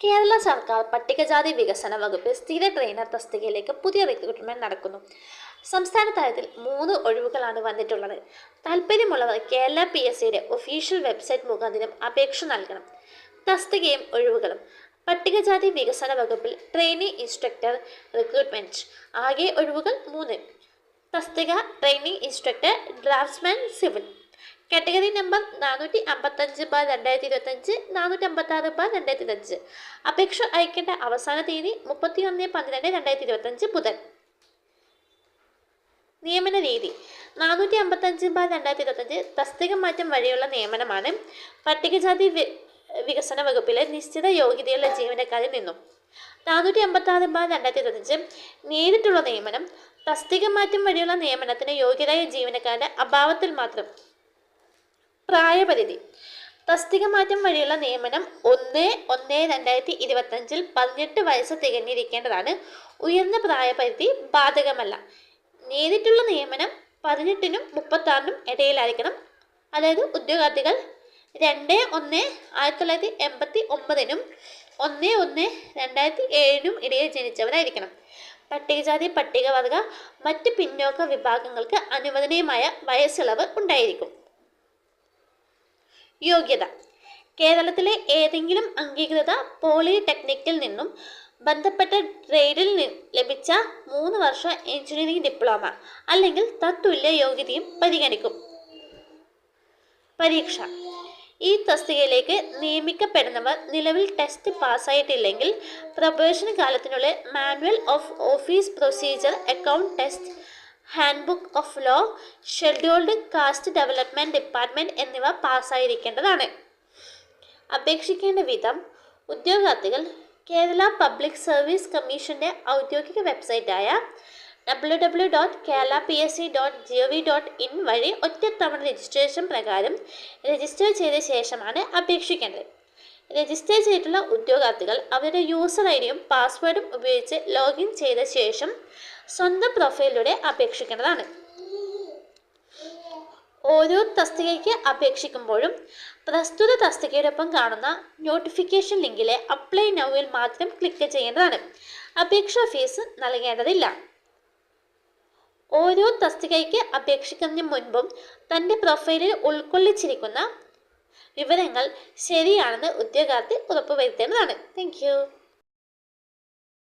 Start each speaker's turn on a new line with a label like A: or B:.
A: കേരള സർക്കാർ പട്ടികജാതി വികസന വകുപ്പിൽ സ്ഥിര ട്രെയിനർ തസ്തികയിലേക്ക് പുതിയ റിക്രൂട്ട്മെന്റ് നടക്കുന്നു. സംസ്ഥാന തലത്തിൽ 3 ഒഴിവുകളാണ് വന്നിട്ടുള്ളത്. താൽപ്പര്യമുള്ളവർ കേരള PSCയുടെ ഒഫീഷ്യൽ വെബ്സൈറ്റ് മുഖാന്തരം അപേക്ഷ നൽകണം. തസ്തികയും ഒഴിവുകളും: പട്ടികജാതി വികസന വകുപ്പിൽ ട്രെയിനി ഇൻസ്ട്രക്ടർ റിക്രൂട്ട്മെന്റ്. ആകെ ഒഴിവുകൾ 3. തസ്തിക training instructor draftsman civil. Category number 455/2025, 456/2025. അപേക്ഷ അയക്കേണ്ട അവസാന തീയതി 31/12/2025 ബുധൻ. നിയമന രീതി: 455/2025 തസ്തിക മാറ്റം വഴിയുള്ള നിയമനമാണ്. പട്ടികജാതി വികസന വകുപ്പിലെ നിശ്ചിത യോഗ്യതയുള്ള ജീവനക്കാരിൽ നിന്നും. 456/2025 നേരിട്ടുള്ള നിയമനം. തസ്തിക മാറ്റം വഴിയുള്ള നിയമനത്തിന് യോഗ്യരായ ജീവനക്കാരുടെ അഭാവത്തിൽ മാത്രം. പ്രായപരിധി: തസ്തിക മാറ്റം വഴിയുള്ള നിയമനം 1/1/2025 18 വയസ്സ് തികഞ്ഞിരിക്കേണ്ടതാണ്. ഉയർന്ന പ്രായപരിധി ബാധകമല്ല. നേരിട്ടുള്ള നിയമനം 18നും 36നും ഇടയിലായിരിക്കണം. അതായത് ഉദ്യോഗാർത്ഥികൾ 2/1/1989നും 1/1/2007നും ഇടയിൽ ജനിച്ചവരായിരിക്കണം. പട്ടികജാതി പട്ടികവർഗ മറ്റ് പിന്നോക്ക വിഭാഗങ്ങൾക്ക് അനുവദനീയമായ വയസ്സിളവ് ഉണ്ടായിരിക്കും. യോഗ്യത: കേരളത്തിലെ ഏതെങ്കിലും അംഗീകൃത പോളിടെക്നിക്കിൽ നിന്നും ബന്ധപ്പെട്ട ട്രേഡിൽ ലഭിച്ച 3 വർഷ എഞ്ചിനീയറിംഗ് ഡിപ്ലോമ അല്ലെങ്കിൽ തത്തുല്യ യോഗ്യതയും പരിഗണിക്കും. പരീക്ഷ: ഈ തസ്തികയിലേക്ക് നിയമിക്കപ്പെടുന്നവർ നിലവിൽ ടെസ്റ്റ് പാസ്സായിട്ടില്ലെങ്കിൽ പ്രൊബേഷൻ കാലത്തിനുള്ളിൽ manual of office procedure, account test, handbook of law, scheduled caste development department എന്നിവ പാസ്സായിരിക്കേണ്ടതാണ്. അപേക്ഷിക്കേണ്ട വിധം: ഉദ്യോഗാർത്ഥികൾ കേരള പബ്ലിക് സർവീസ് കമ്മീഷന്റെ ഔദ്യോഗിക വെബ്സൈറ്റായ www.keralapsc.gov.in വഴി ഒറ്റത്തവണ രജിസ്ട്രേഷൻ പ്രകാരം രജിസ്റ്റർ ചെയ്ത ശേഷമാണ് അപേക്ഷിക്കേണ്ടത്. രജിസ്റ്റർ ചെയ്തിട്ടുള്ള ഉദ്യോഗാർത്ഥികൾ അവരുടെ യൂസർ ഐഡിയും പാസ്വേഡും ഉപയോഗിച്ച് ലോഗിൻ ചെയ്ത ശേഷം സ്വന്തം പ്രൊഫൈലിലൂടെ അപേക്ഷിക്കേണ്ടതാണ്. ഓരോ തസ്തികയ്ക്ക് അപേക്ഷിക്കുമ്പോഴും പ്രസ്തുത തസ്തികയോടൊപ്പം കാണുന്ന നോട്ടിഫിക്കേഷൻ ലിങ്കിലെ അപ്ലൈ നൗവിൽ മാത്രം ക്ലിക്ക് ചെയ്യേണ്ടതാണ്. അപേക്ഷാ ഫീസ് നൽകേണ്ടതില്ല. ഓരോ തസ്തികയ്ക്ക് അപേക്ഷിക്കുന്നതിന് മുൻപും തൻ്റെ പ്രൊഫൈലിൽ ഉൾക്കൊള്ളിച്ചിരിക്കുന്ന വിവരങ്ങൾ ശരിയാണെന്ന് ഉദ്യോഗാർത്ഥി ഉറപ്പുവരുത്തേണ്ടതാണ്. Thank you.